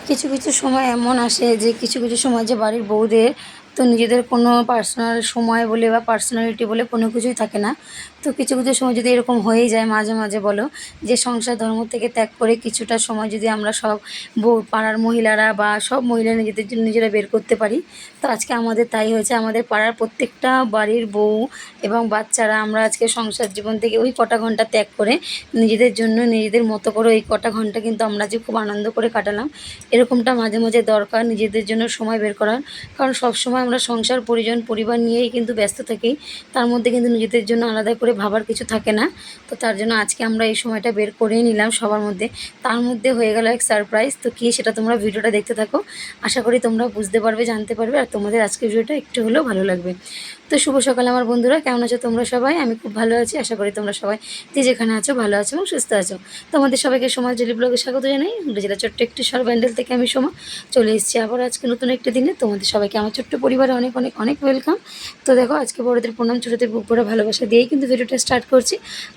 কিছু কিছু সময় এমন আসে যে কিছু কিছু সময় যে বাড়ির বউদের তো নিজেদের কোনো পার্সোনাল সময় বলে বা পার্সোনালিটি বলে কোনো কিছুই থাকে না। তো কিছু কিছু সময় যদি এরকম হয়েই যায় মাঝে মাঝে বলো যে সংসার ধর্ম থেকে ত্যাগ করে কিছুটা সময় যদি আমরা সব বউ পাড়ার মহিলারা বা সব মহিলা নিজেদের জন্য নিজেরা বের করতে পারি। তো আজকে আমাদের তাই হয়েছে, আমাদের পাড়ার প্রত্যেকটা বাড়ির বউ এবং বাচ্চারা আমরা আজকে সংসার জীবন থেকে ওই কটা ঘন্টা ত্যাগ করে নিজেদের জন্য নিজেদের মতো করে এই কটা ঘন্টা কিন্তু আমরা যে খুব আনন্দ করে কাটালাম। এরকমটা মাঝে মাঝে দরকার নিজেদের জন্য সময় বের করার। কারণ সবসময় আমরা সংসার পরিজন পরিবার নিয়েই কিন্তু ব্যস্ত থাকি, তার মধ্যে কিন্তু নিজেদের জন্য আলাদা করে ভাবার কিছু থাকে না। তো তার জন্য আজকে আমরা এই সময়টা বের করেই নিলাম সবার মধ্যে। তার মধ্যে হয়ে গেল এক সারপ্রাইজ, তো কী সেটা তোমরা ভিডিওটা দেখতে থাকো। আশা করি তোমরা বুঝতে পারবে, জানতে পারবে, আর তোমাদের আজকের ভিডিওটা একটু হলেও ভালো লাগবে। তো শুভ সকাল আমার বন্ধুরা, কেমন আছো তোমরা সবাই? আমি খুব ভালো আছি, আশা করি তোমরা সবাই যে যেখানে আছো ভালো আছো এবং সুস্থ আছো। তোমাদের সবাইকে সমাজ ডেলি ব্লগে স্বাগত জানাই। জেলা ছোট্ট একটি সর ব্যান্ডেল থেকে আমি সোমা চলে এসেছি আবার আজকে নতুন একটা দিনে। তোমাদের সবাইকে আমার ছোট্ট পরিবারে অনেক অনেক অনেক ওয়েলকাম। তো দেখো আজকে বড়দের প্রণাম, ছোটোদের বুক ভরা ভালোবাসা দিয়েই কিন্তু ভিডিওটা স্টার্ট করছি।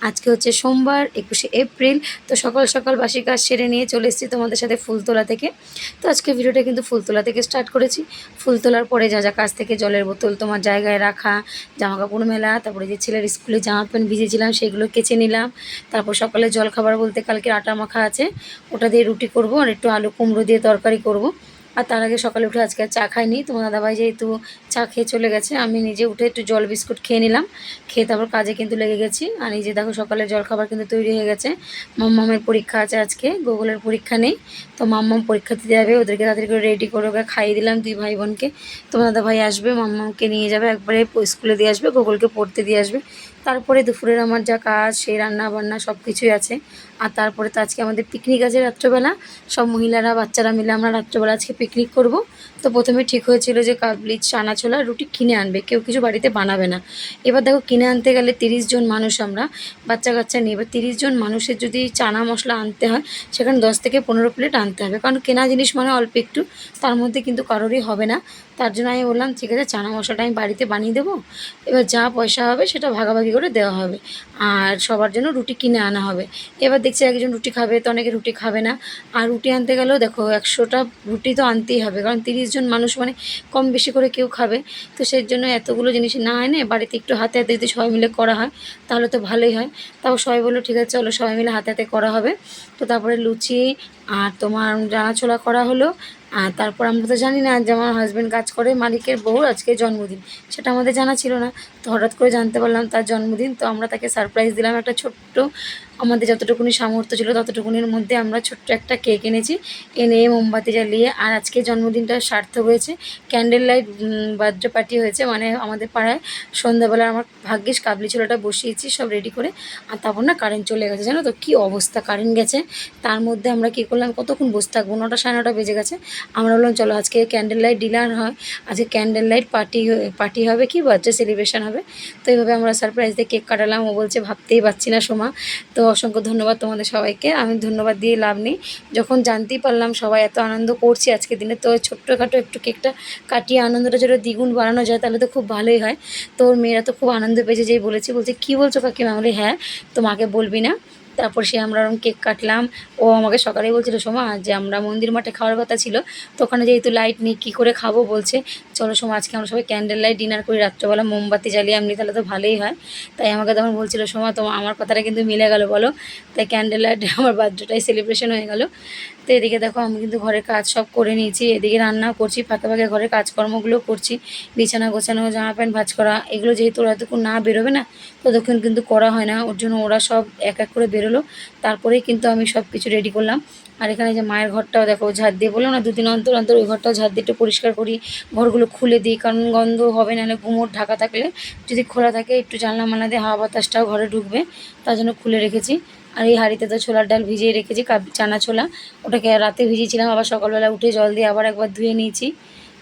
আজকে হচ্ছে সোমবার 21শে এপ্রিল। তো সকাল সকাল বাসি কাজ সেরে নিয়ে চলে এসেছি তোমাদের সাথে ফুলতলা থেকে। তো আজকে ভিডিওটা কিন্তু ফুলতলা থেকে স্টার্ট করেছি। ফুল তোলার পরে যা যা কাজ থেকে জলের বোতল তোমার জায়গায় রাখা, জামা কাপড় মেলা, তারপরে যে ছেলের স্কুলে জামা প্যান্ট ভিজেছিলাম সেগুলো কেচে নিলাম। তারপর সকালে জল খাবার বলতে কালকে আটা মাখা আছে, ওটা দিয়ে রুটি করব আর একটু আলু কুমড়ো দিয়ে তরকারি করব। আর তার আগে সকালে উঠে আজকে আর চা খাইনি, তোমার দাদাভাই যেহেতু চা খেয়ে চলে গেছে, আমি নিজে উঠে একটু জল বিস্কুট খেয়ে নিলাম। খেয়ে তারপর কাজে কিন্তু লেগে গেছি। আর এই যে দেখো সকালে জল খাবার কিন্তু তৈরি হয়ে গেছে। মাম্মামের পরীক্ষা আছে আজকে, গুগলের পরীক্ষা নেই। তো মাম্মাম পরীক্ষা দিতে যাবে, ওদেরকে তাড়াতাড়ি করে রেডি করে ওকে খাইয়ে দিলাম দুই ভাই বোনকে। তোমার দাদাভাই আসবে, মাম্মামকে নিয়ে যাবে একবারে স্কুলে দিয়ে আসবে, গুগলকে পড়তে দিয়ে আসবে। তারপরে দুপুরের আমার যা কাজ সেই রান্না বান্না সব কিছুই আছে। আর তারপরে তো আজকে আমাদের পিকনিক আছে রাত্রেবেলা, সব মহিলারা বাচ্চারা মিলে আমরা রাত্রেবেলা আজকে পিকনিক করব। তো প্রথমে ঠিক হয়েছিল যে কাবলি চানা ছোলা রুটি কিনে আনবে, কেউ কিছু বাড়িতে বানাবে না। এবার দেখো কিনে আনতে গেলে 30 জন মানুষ আমরা, বাচ্চা কাচ্চা নিয়ে, এবার 30 জন মানুষের যদি চানা মশলা আনতে হয় সেখানে 10 থেকে 15 প্লেট আনতে হবে, কারণ কেনা জিনিস মানে অল্প একটু, তার মধ্যে কিন্তু কারোরই হবে না। তার জন্য আমি বললাম ঠিক আছে চানা মশলাটা আমি বাড়িতে বানিয়ে দেবো, এবার যা পয়সা হবে সেটা ভাগাভাগি করে দেওয়া হবে। আর সবার জন্য রুটি কিনে আনা হবে। এবার দেখছি একজন রুটি খাবে তো অনেকে রুটি খাবে না। আর রুটি আনতে গেলেও দেখো 100টা রুটি তো আনতেই হবে, কারণ 30 জন মানুষ মানে কম বেশি করে কেউ খাবে। তো সেই জন্য এতগুলো জিনিস না এনে বাড়িতে একটু হাতে হাতে যদি সবাই মিলে করা হয় তাহলে তো ভালোই হয়। তাও সবাই বললো ঠিক আছে চলো সবাই মিলে হাতে হাতে করা হবে। তো তারপরে লুচি আর তোমার জানা ছোলা করা হলো। আর তারপর আমরা তো জানি না যে আমার হাজব্যান্ড কাজ করে, মালিকের বউর আজকে জন্মদিন, সেটা আমাদের জানা ছিল না। তো হঠাৎ করে জানতে পারলাম তার জন্মদিন, তো আমরা তাকে সারপ্রাইজ দিলাম একটা ছোট্ট, আমাদের যতটুকুনি সামর্থ্য ছিল ততটুকুনির মধ্যে আমরা ছোট্ট একটা কেক এনেছি, এনে মোমবাতি জ্বালিয়ে। আর আজকে জন্মদিনটা সার্থক হয়েছে, ক্যান্ডেল লাইট বার্থডে পার্টি হয়েছে, মানে আমাদের পাড়ায় সন্ধ্যাবেলা আমার ভাগ্যিস কাবলি ছোলাটা বসিয়েছি সব রেডি করে। আর তারপর না কারেন্ট চলে গেছে, জানো তো কী অবস্থা, কারেন্ট গেছে। তার মধ্যে আমরা কী করলাম, কতক্ষণ বসে থাকবো, 9টা সাড়ে 9টা বেজে গেছে। আমরা বললাম চলো আজকে ক্যান্ডেল লাইট ডিনার হয়, আজকে ক্যান্ডেল লাইট পার্টি হবে, কি বার্থডে সেলিব্রেশন হবে। তো এইভাবে আমরা সারপ্রাইজ দিয়ে কেক কাটালাম। ও বলছে ভাবতেই পারছি না সোমা। তো অসংখ্য ধন্যবাদ তোমাদের সবাইকে, আমি ধন্যবাদ দিয়ে লাভ নেই। যখন জানতেই পারলাম সবাই এত আনন্দ করছি আজকের দিনে, তো ছোট্টখাটো একটু কেকটা কাটিয়ে আনন্দটা যদি দ্বিগুণ বাড়ানো যায় তাহলে তো খুব ভালোই হয়। তো ওর মেয়েরা তো খুব আনন্দ পেয়েছে, যেই বলেছি বলছে কী বলছো কাকিমা, বলি হ্যাঁ তো মাকে বলবি না। তারপর সে আমরা ওরকম কেক কাটলাম। ও আমাকে সকালেই বলছিল সোমা যে আমরা মন্দির মাঠে খাওয়ার কথা ছিল, তো ওখানে যেহেতু লাইট নেই কী করে খাবো, বলছে চলো সোমা আজকে আমরা সবাই ক্যান্ডেল লাইট ডিনার করি, রাত্রেবেলা মোমবাতি জ্বালিয়ে এমনি তাহলে তো ভালোই হয়। তাই আমাকে তখন বলছিল সোমা তোমার আমার কথাটা কিন্তু মিলে গেল বলো। তাই ক্যান্ডেল লাইট আমার বার্থডেটাই সেলিব্রেশন হয়ে গেল। তো এদিকে দেখো আমি কিন্তু ঘরের কাজ সব করে নিয়েছি, এদিকে রান্নাও করছি, ফাঁকে ফাঁকে ঘরের কাজকর্মগুলো করছি, বিছানা গোছানো, জামা প্যান্ট ভাঁজ করা, এগুলো যেহেতু ওরা এতক্ষণ না বেরোবে না ততক্ষণ কিন্তু করা হয় না, ওর জন্য ওরা সব এক এক করে বেরোলো, তারপরেই কিন্তু আমি সব কিছু রেডি করলাম। আর এখানে যে মায়ের ঘরটাও দেখো ঝাড় দিয়ে, বললাম না দুদিন অন্তর অন্তর ওই ঘরটাও ঝাড় দিয়ে একটু পরিষ্কার করি, ঘরগুলো খুলে দিই, কারণ গন্ধ হবে, নাহলে গুমোট ঢাকা থাকলে যদি খোলা থাকে একটু জানলা মানলা দিয়ে হাওয়া বাতাসটাও ঘরে ঢুকবে, তার জন্য খুলে রেখেছি। আর এই হাঁড়িতে তো ছোলার ডাল ভিজিয়ে রেখেছি, চানা ছোলা, ওটাকে রাতে ভিজিয়েছিলাম, আবার সকালবেলা উঠে জল দিয়ে আবার একবার ধুয়ে নিয়েছি।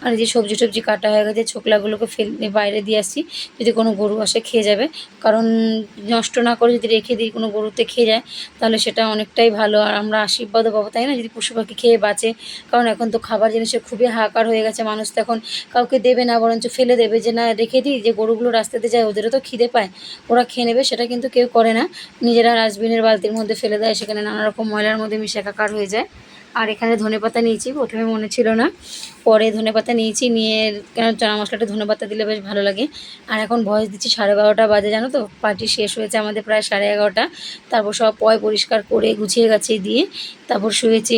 আর এই যে সবজি টবজি কাটা হয়ে গেছে, ছোকলাগুলোকে ফেলে বাইরে দিয়ে আসছি, যদি কোনো গরু আসে খেয়ে যাবে, কারণ নষ্ট না করে যদি রেখে দিই কোনো গরুতে খেয়ে যায় তাহলে সেটা অনেকটাই ভালো, আর আমরা আশীর্বাদও পাবো, তাই না, যদি পশু পাখি খেয়ে বাঁচে। কারণ এখন তো খাবার জিনিসের খুবই হাহাকার হয়ে গেছে, মানুষ তো এখন কাউকে দেবে না, বরঞ্চ ফেলে দেবে, যে না রেখে দিই, যে গরুগুলো রাস্তাতে যায় ওদেরও তো খিদে পায়, ওরা খেয়ে নেবে, সেটা কিন্তু কেউ করে না। নিজেরা ডাস্টবিনের বালতির মধ্যে ফেলে দেয়, সেখানে নানা রকম ময়লার মধ্যে মিশে একাকার হয়ে যায়। আর এখানে ধনেপাতা নিয়েছি, প্রথমে মনে ছিল না, পরে ধনেপাতা নিয়েছি, নিয়ে কেন চানা মশলাটা ধনেপাতা দিলে বেশ ভালো লাগে। আর এখন ভয়েস দিচ্ছি 12:30 বাজে, জানো তো, পার্টি শেষ হয়েছে আমাদের প্রায় 11:30। তারপর সব পরিষ্কার করে গুছিয়ে গাছিয়ে দিয়ে তারপর শুয়েছি।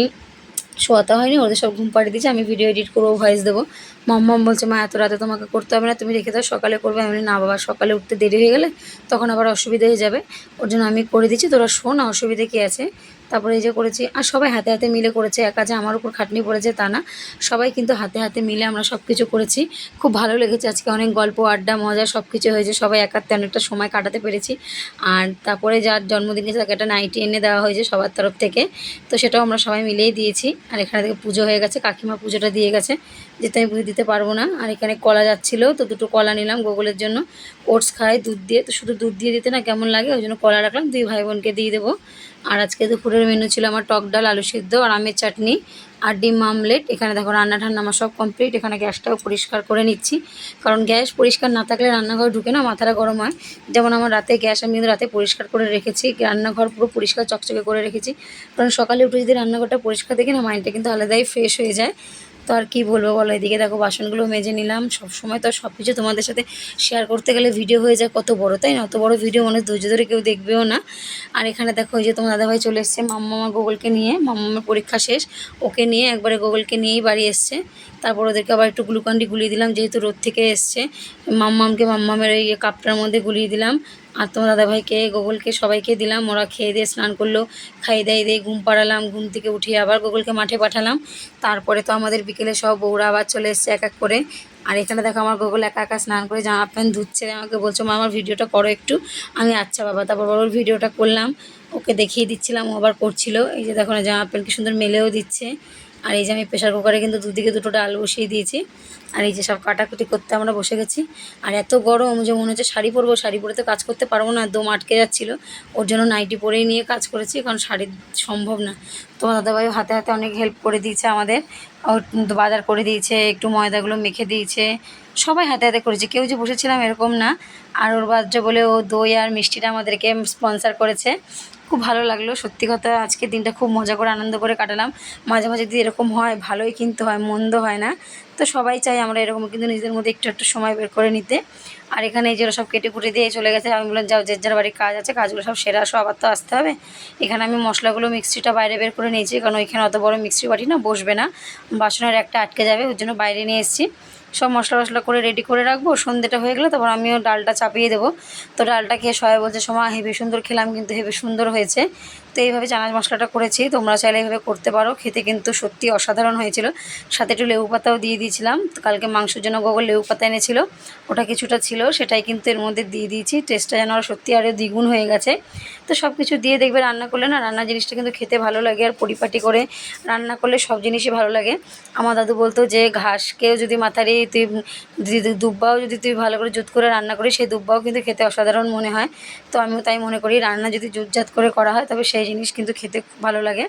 শোয়াতে হয়নি, ওদের সব ঘুম পাড়িয়ে দিয়েছি, আমি ভিডিও এডিট করবো, ভয়েস দেবো। মাম্মাম বলছে মা এত রাতে তোমাকে করতে হবে না, তুমি রেখে দাও, সকালে করবে। আমি বলি না বাবা, সকালে উঠতে দেরি হয়ে গেলে তখন আবার অসুবিধা হয়ে যাবে, ওর জন্য আমি করে দিচ্ছি, তোরা শো না, অসুবিধে কী আছে। তারপরে এই যে করেছি, আর সবাই হাতে হাতে মিলে করেছে, একা যে আমার উপর খাটনি পড়েছে তা না, সবাই কিন্তু হাতে হাতে মিলে আমরা সব কিছু করেছি। খুব ভালো লেগেছে আজকে, অনেক গল্প আড্ডা মজা সব কিছু হয়েছে, সবাই একাত্তে অনেকটা সময় কাটাতে পেরেছি। আর তারপরে যার জন্মদিনে তাকে একটা নাইটি এনে দেওয়া হয়েছে সবার তরফ থেকে, তো সেটাও আমরা সবাই মিলেই দিয়েছি। আর এখানে থেকে পুজো হয়ে গেছে, কাকিমা পুজোটা দিয়ে গেছে, যেতে আমি পুজো দিতে পারবো না। আর এখানে কলা যাচ্ছিলো, তো দুটো কলা নিলাম গোগলের জন্য, ওটস খায় দুধ দিয়ে, তো শুধু দুধ দিয়ে দিতে না কেমন লাগে, ওই জন্য কলা রাখলাম, 2 ভাই বোনকে দিয়ে দেবো। আর আজকে দুপুরের মেনু ছিল আমার টক ডাল, আলু সিদ্ধ আর আমের চাটনি আর ডিম আমলেট। এখানে দেখো রান্না ঠান্না আমার সব কমপ্লিট। এখানে গ্যাসটাও পরিষ্কার করে নিচ্ছি, কারণ গ্যাস পরিষ্কার না থাকলে রান্নাঘর ঢুকে না মাথাটা গরম হয়। যেমন আমার রাতে গ্যাস আমি কিন্তু রাতে পরিষ্কার করে রেখেছি, রান্নাঘর পুরো পরিষ্কার চকচকে করে রেখেছি, কারণ সকালে উঠে যদি রান্নাঘরটা পরিষ্কার দেখি না, মাইন্ডটা কিন্তু আলাদাই ফ্রেশ হয়ে যায়। তো আর কী বলবো বলো, এদিকে দেখো বাসনগুলো মেজে নিলাম। সব সময় তো সব কিছু তোমাদের সাথে শেয়ার করতে গেলে ভিডিও হয়ে যায় কত বড়, তাই না? অত বড় ভিডিও মানে ধৈর্য ধরে কেউ দেখবেও না। আর এখানে দেখো এই যে তোমার দাদাভাই চলে এসছে মাম্মামার গোগলকে নিয়ে, মাম্মামার পরীক্ষা শেষ, ওকে নিয়ে একবারে গোগলকে নিয়েই বাড়ি এসছে। তারপর ওদেরকে আবার একটু গ্লুকন্ডি গুলিয়ে দিলাম, যেহেতু রোদ থেকে এসছে। মাম্মামকে মাম্মামের এই কাপটার মধ্যে গুলিয়ে দিলাম। আর তোমার দাদাভাইকে গোগলকে সবাইকে দিলাম, ওরা খেয়ে দিয়ে স্নান করলো, খাইয়ে দাইয়ে দিয়ে ঘুম পাড়ালাম, ঘুম থেকে উঠিয়ে আবার গোগলকে মাঠে পাঠালাম। তারপরে তো আমাদের বিকেলে সব বউরা আবার চলে এসছে এক এক করে। আর এখানে দেখো আমার গোগল একা একা স্নান করে জামা প্যান্ট ধুচ্ছে, আমাকে বলছো মা আমার ভিডিওটা করো একটু। আমি আচ্ছা বাবা, তারপর ওর ভিডিওটা করলাম, ওকে দেখিয়ে দিচ্ছিলাম, ও আবার করছিল। এই যে দেখো না জামা প্যান্ট কি সুন্দর মেলেও দিচ্ছে। আর এই যে আমি প্রেশার কুকারে কিন্তু দুদিকে দুটো ডাল বসিয়ে দিয়েছি। আর এই যে সব কাটাকুটি করতে আমরা বসে গেছি। আর এত গরম যে মনে হচ্ছে শাড়ি পরবো, শাড়ি পরে তো কাজ করতে পারবো না, দম আটকে যাচ্ছিলো, ওর জন্য নাইটি পরেই নিয়ে কাজ করেছি, কারণ শাড়ি সম্ভব না। তোমার দাদাভাইও হাতে হাতে অনেক হেল্প করে দিয়েছে আমাদের, ও বাজার করে দিয়েছে, একটু ময়দাগুলো মেখে দিয়েছে, সবাই হাতে হাতে করেছে, কেউ যে বসেছিলাম এরকম না। আর ওর বাচ্চা বলে ও দই আর মিষ্টিটা আমাদেরকে স্পন্সার করেছে, খুব ভালো লাগলো সত্যি কথা। আজকের দিনটা খুব মজা করে আনন্দ করে কাটালাম। মাঝে মাঝে যদি এরকম হয় ভালোই কিন্তু হয়, মন্দ হয় না। তো সবাই চাই আমরা এরকম কিন্তু নিজেদের মধ্যে একটু একটু সময় বের করে নিতে। আর এখানে এই যে সব কেটে কুটে দিয়ে চলে গেছে, আমি বললাম যাও যে যার বাড়ির কাজ আছে কাজগুলো সব সেরে আসো, আবার তো আসতে হবে। এখানে আমি মশলাগুলো মিক্সিটা বাইরে বের করে নিয়েছি, কারণ ওইখানে অত বড় মিক্সি বাটি না বসবে না, বাসনের একটা আটকে যাবে, ওর জন্য বাইরে নিয়ে এসেছি। সব মশলা টশলা করে রেডি করে রাখবো, সন্ধ্যেটা হয়ে গেলে তারপর আমিও ডালটা চাপিয়ে দেবো। তো ডালটা খেয়ে সবাই বলছে সোমা হেবি সুন্দর খেলাম, কিন্তু হেবি সুন্দর হয়েছে। তো এইভাবে চানা মশলাটা করেছি, তোমরা চাইলে এইভাবে করতে পারো, খেতে কিন্তু সত্যি অসাধারণ হয়েছিল। সাথে একটু লেবু পাতাও দিয়ে দিয়েছিলাম, তো কালকে মাংসের জন্য গোগল লেবু পাতা এনেছিল, ওটা কিছুটা ছিল, সেটাই কিন্তু এর মধ্যে দিয়ে দিয়েছি। টেস্টটা যেন আরও সত্যি আরও দ্বিগুণ হয়ে গেছে। তো সব কিছু দিয়ে দেখবে রান্না করলে না, রান্না জিনিসটা কিন্তু খেতে ভালো লাগে, আর পরিপাটি করে রান্না করলে সব জিনিসই ভালো লাগে। আমার দাদু বলতো যে ঘাসকেও যদি মাথারি তুই দুব্বাও যদি তুই ভালো করে জুত করে রান্না করিস, সেই দুব্বাও কিন্তু খেতে অসাধারণ মনে হয়। তো আমিও তাই মনে করি, রান্না যদি জুতজাত করে করা হয় তবে সেই জিনিস কিন্তু খেতে খুব ভালো লাগে।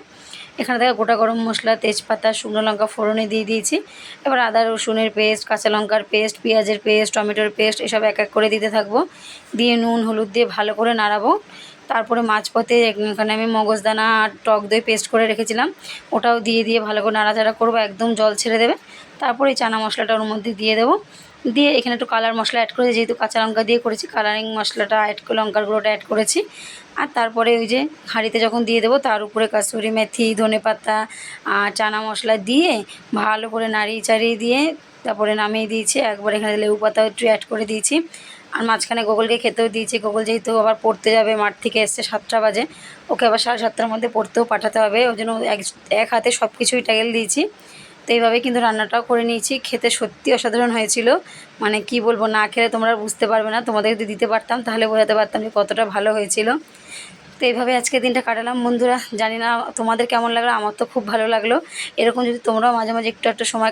এখানে দেখো গোটা গরম মশলা, তেজপাতা, শুকনো লঙ্কা ফোড়নে দিয়ে দিয়েছি। এবার আদা রসুনের পেস্ট, কাঁচা লঙ্কার পেস্ট, পেঁয়াজের পেস্ট, টমেটোর পেস্ট এসব এক এক করে দিতে থাকবো। দিয়ে নুন হলুদ দিয়ে ভালো করে নাড়াবো। তারপরে মাঝপথে এখানে আমি মগজদানা আর টক দই পেস্ট করে রেখেছিলাম, ওটাও দিয়ে দিয়ে ভালো করে নাড়াচাড়া করবো, একদম জল ছেড়ে দেবে। তারপরে এই চানা মশলাটা ওর মধ্যে দিয়ে দেবো, দিয়ে এখানে একটু কালার মশলা অ্যাড করেছি, যেহেতু কাঁচা লঙ্কা দিয়ে করেছি, কালারিং মশলাটা অ্যাড করে লঙ্কার গুঁড়োটা অ্যাড করেছি। আর তারপরে ওই যে হাঁড়িতে যখন দিয়ে দেবো তার উপরে কাসুরি মেথি, ধনেপাতা আর চানা মশলা দিয়ে ভালো করে নাড়িয়ে চাড়িয়ে দিয়ে তারপরে নামিয়ে দিয়েছি। একবার এখানে লেবু পাতাও একটু অ্যাড করে দিয়েছি। আর মাঝখানে গোগলকে খেতেও দিয়েছি, গোগল যেহেতু আবার পড়তে যাবে, মাঠ থেকে এসছে 7টা বাজে, ওকে আবার 7:30টার মধ্যে পড়তেও পাঠাতে হবে, ওই জন্য এক হাতে সব কিছুই টাইল দিয়েছি। তো এইভাবে কিন্তু রান্নাটাও করে নিয়েছি, খেতে সত্যি অসাধারণ হয়েছিল। মানে কি বলবো, না খেলে তোমরা বুঝতে পারবে না, তোমাদের যদি দিতে পারতাম তাহলে বোঝাতে পারতাম যে কতটা ভালো হয়েছিল। তো এইভাবে আজকে দিনটা কাটালাম বন্ধুরা, জানি না তোমাদের কেমন লাগলো, আমার তো খুব ভালো লাগলো। এরকম যদি তোমরাও মাঝে মাঝে একটু একটু সময়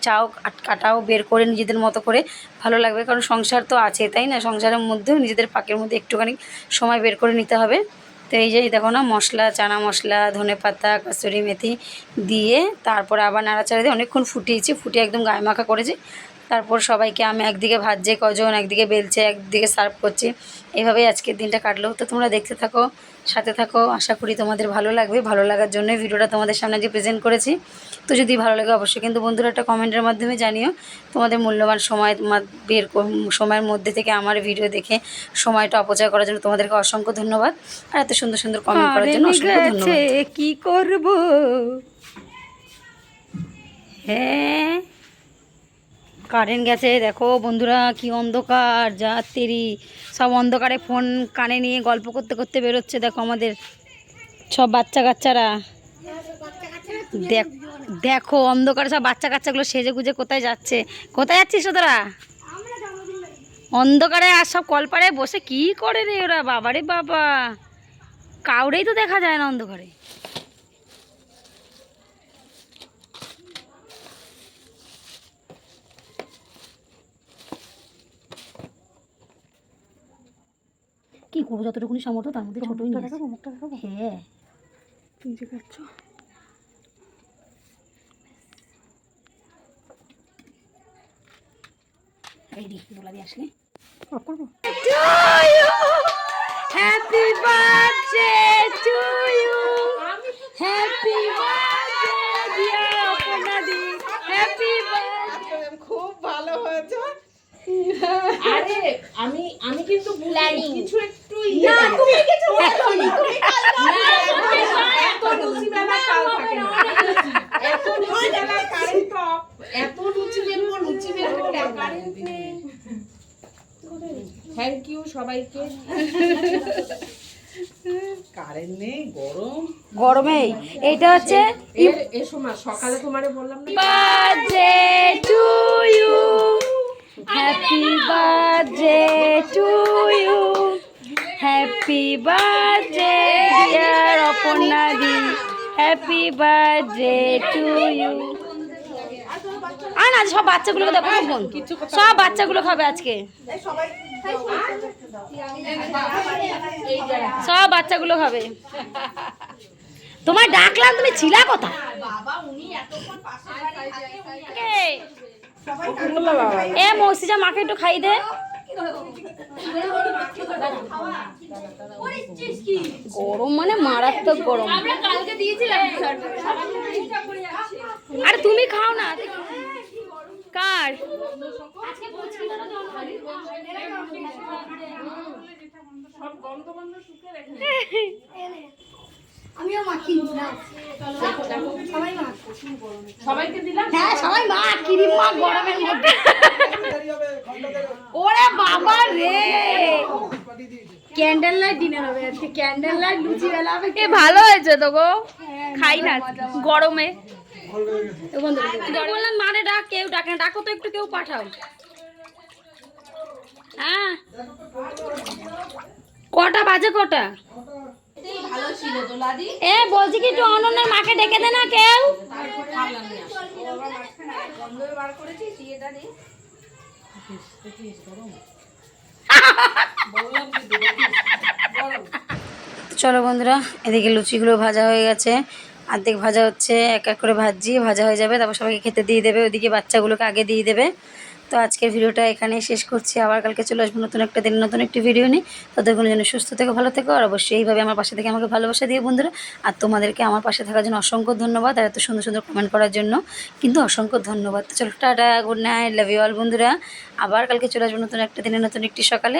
চাও কাটাও বের করে নিজেদের মতো করে, ভালো লাগবে, কারণ সংসার তো আছে তাই না, সংসারের মধ্যেও নিজেদের পাকের মধ্যে একটুখানি সময় বের করে নিতে হবে। তো এই যে দেখো না, মশলা, চানা মশলা, ধনেপাতা, কাসুরি মেথি দিয়ে তারপরে আবার নাড়াচাড়া দিয়ে অনেকক্ষণ ফুটিয়েছি, ফুটিয়ে একদম গায়ে মাখা করেছি। তারপর সবাইকে আমি একদিকে ভাজছে কজন, একদিকে বেলছে, একদিকে সার্ভ করছি। এইভাবেই আজকের দিনটা কাটলো। তো তোমরা দেখতে থাকো, সাথে থাকো, আশা করি তোমাদের ভালো লাগবে। ভালো লাগার জন্যই ভিডিওটা তোমাদের সামনে যে প্রেজেন্ট করেছি। তো যদি ভালো লাগে অবশ্যই কিন্তু বন্ধুরা একটা কমেন্টের মাধ্যমে জানিও তোমাদের মূল্যবান সময় সময়ের মধ্যে থেকে আমার ভিডিও দেখে সময়টা অপচয় করার জন্য তোমাদেরকে অসংখ্য ধন্যবাদ। আর এত সুন্দর সুন্দর কমেন্ট করার জন্য অসংখ্য ধন্যবাদ। কি করব হ্যাঁ, কারেন্ট গেছে। দেখো বন্ধুরা কি অন্ধকার, যা তেরি, সব অন্ধকারে ফোন কানে নিয়ে গল্প করতে করতে বেরোচ্ছে। দেখো আমাদের সব বাচ্চা কাচ্চারা, দেখো অন্ধকারে সব বাচ্চা কাচ্চাগুলো সেজে গুজে কোথায় যাচ্ছে। কোথায় যাচ্ছিস তোরা? অন্ধকারে আর সব কলপাড়ে বসে কি করে রে ওরা, বাবারে বাবা, কাউরেই তো দেখা যায় না অন্ধকারে। কি করবো, যতটুকুনি সামর্থ্য তার মধ্যে ছোটই নিয়ে হ্যাঁ তুমি যে খাচ্ছ। রেডি বলা দিয়ে আসলে happy birthday to you, happy birthday dear অপর্ণাদি, হ্যাপি বার্থডে। খুব ভালো হয়েছে। আরে আমি আমি কিন্তু ভুলাইনি কিছু একটু না, তুমি কিছু বলনি, তুমি কাল এত লুচি বেলা কাল থাকে না, এত লুচি বেলা কারেন্ট অফ, এত লুচি বেলবো কারেন্ট নেই। থ্যাংক ইউ সবাইকে। কারেন্ট নেই, গরমে এইটা হচ্ছে এসো মা, সকালে তোমারে বললাম না birthday to you, happy birthday to you, happy birthday dear অপর্ণাদি, হ্যাপি বার্থডে টু ইউ। আর না সব বাচ্চাগুলোকে দেখো, সব বাচ্চাগুলো খাবে আজকে, সব বাচ্চাগুলো খাবে। তোমার ডাকলাম, তুমি ছিলা কোথায়? এ মৌসিজা মাকে একটু খাই দে। গরম মানে মারাত্মক গরম। আরে তুমি খাও না, কার আমিও মাখি না, সবাইকে দিলাম। হ্যাঁ সবাই মা কিরিম মা গরমের মধ্যে। ওরে বাবা রে, ক্যান্ডেল লাইট ডিনার হবে আজকে, ক্যান্ডেল লাইট লুচি বেলা হবে। এ ভালো হয়েছে তো গো, খাই না গরমে। বললাম মারে ডাক, কেউ ডাকে না, ডাকো তো একটু, কেউ পাঠাও। হ্যাঁ কটা বাজে, কটা? ভালো ছিল তো লাদি। এ বলছি কি একটু অনন্যার মাকে ডেকে দে না কেউ। চলো বন্ধুরা, এদিকে লুচিগুলো ভাজা হয়ে গেছে, অর্ধেক ভাজা হচ্ছে, এক এক করে ভাজা হয়ে যাবে, তারপর সবাইকে খেতে দিয়ে দেবে। ওইদিকে বাচ্চাগুলোকে আগে দিয়ে দেবে। তো আজকের ভিডিওটা এখানেই শেষ করছি। আবার কালকে চলে আসবো নতুন একটা দিন, নতুন একটি ভিডিও নিয়ে। তাদের জন্য সুস্থ থেকো, ভালো থেকো, আর অবশ্যই এইভাবে আমার পাশে থেকে আমাকে ভালোবাসা দিয়ে বন্ধুরা। আর তোমাদেরকে আমার পাশে থাকার জন্য অসংখ্য ধন্যবাদ, আর এত সুন্দর সুন্দর কমেন্ট করার জন্য কিন্তু অসংখ্য ধন্যবাদ। তো চলো tata, good night, love you all বন্ধুরা। আবার কালকে চলে আসবো নতুন একটা দিনে, নতুন একটি সকালে।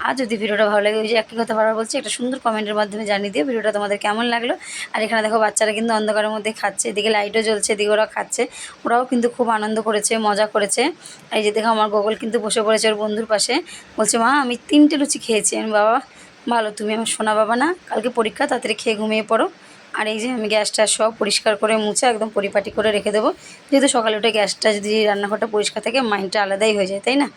আর যদি ভিডিওটা ভালো লাগে, ওই যে একই কথা বারবার বলছি, একটা সুন্দর কমেন্টের মাধ্যমে জানিয়ে দিও ভিডিওটা তোমাদের কেমন লাগলো। আর এখানে দেখো বাচ্চারা কিন্তু অন্ধকারের মধ্যে খাচ্ছে, এদিকে লাইটও জ্বলছে, এদিকে ওরা খাচ্ছে। ওরাও কিন্তু খুব আনন্দ করেছে, মজা করেছে। আর এই যে দেখো আমার গোগল কিন্তু বসে পড়েছে ওর বন্ধুর পাশে, বলছে মা আমি 3টে লুচি খেয়েছি। আমি বাবা ভালো, তুমি আমার সোনা বাবা না, কালকে পরীক্ষা, তাড়াতাড়ি খেয়ে ঘুমিয়ে পড়ো। আর এই যে আমি গ্যাসটা সব পরিষ্কার করে মুছে একদম পরিপাটি করে রেখে দেবো, যেহেতু সকালে উঠে গ্যাসটা যদি রান্নাঘরটা পরিষ্কার থাকে মাইন্ডটা আলাদাই হয়ে যায়, তাই না?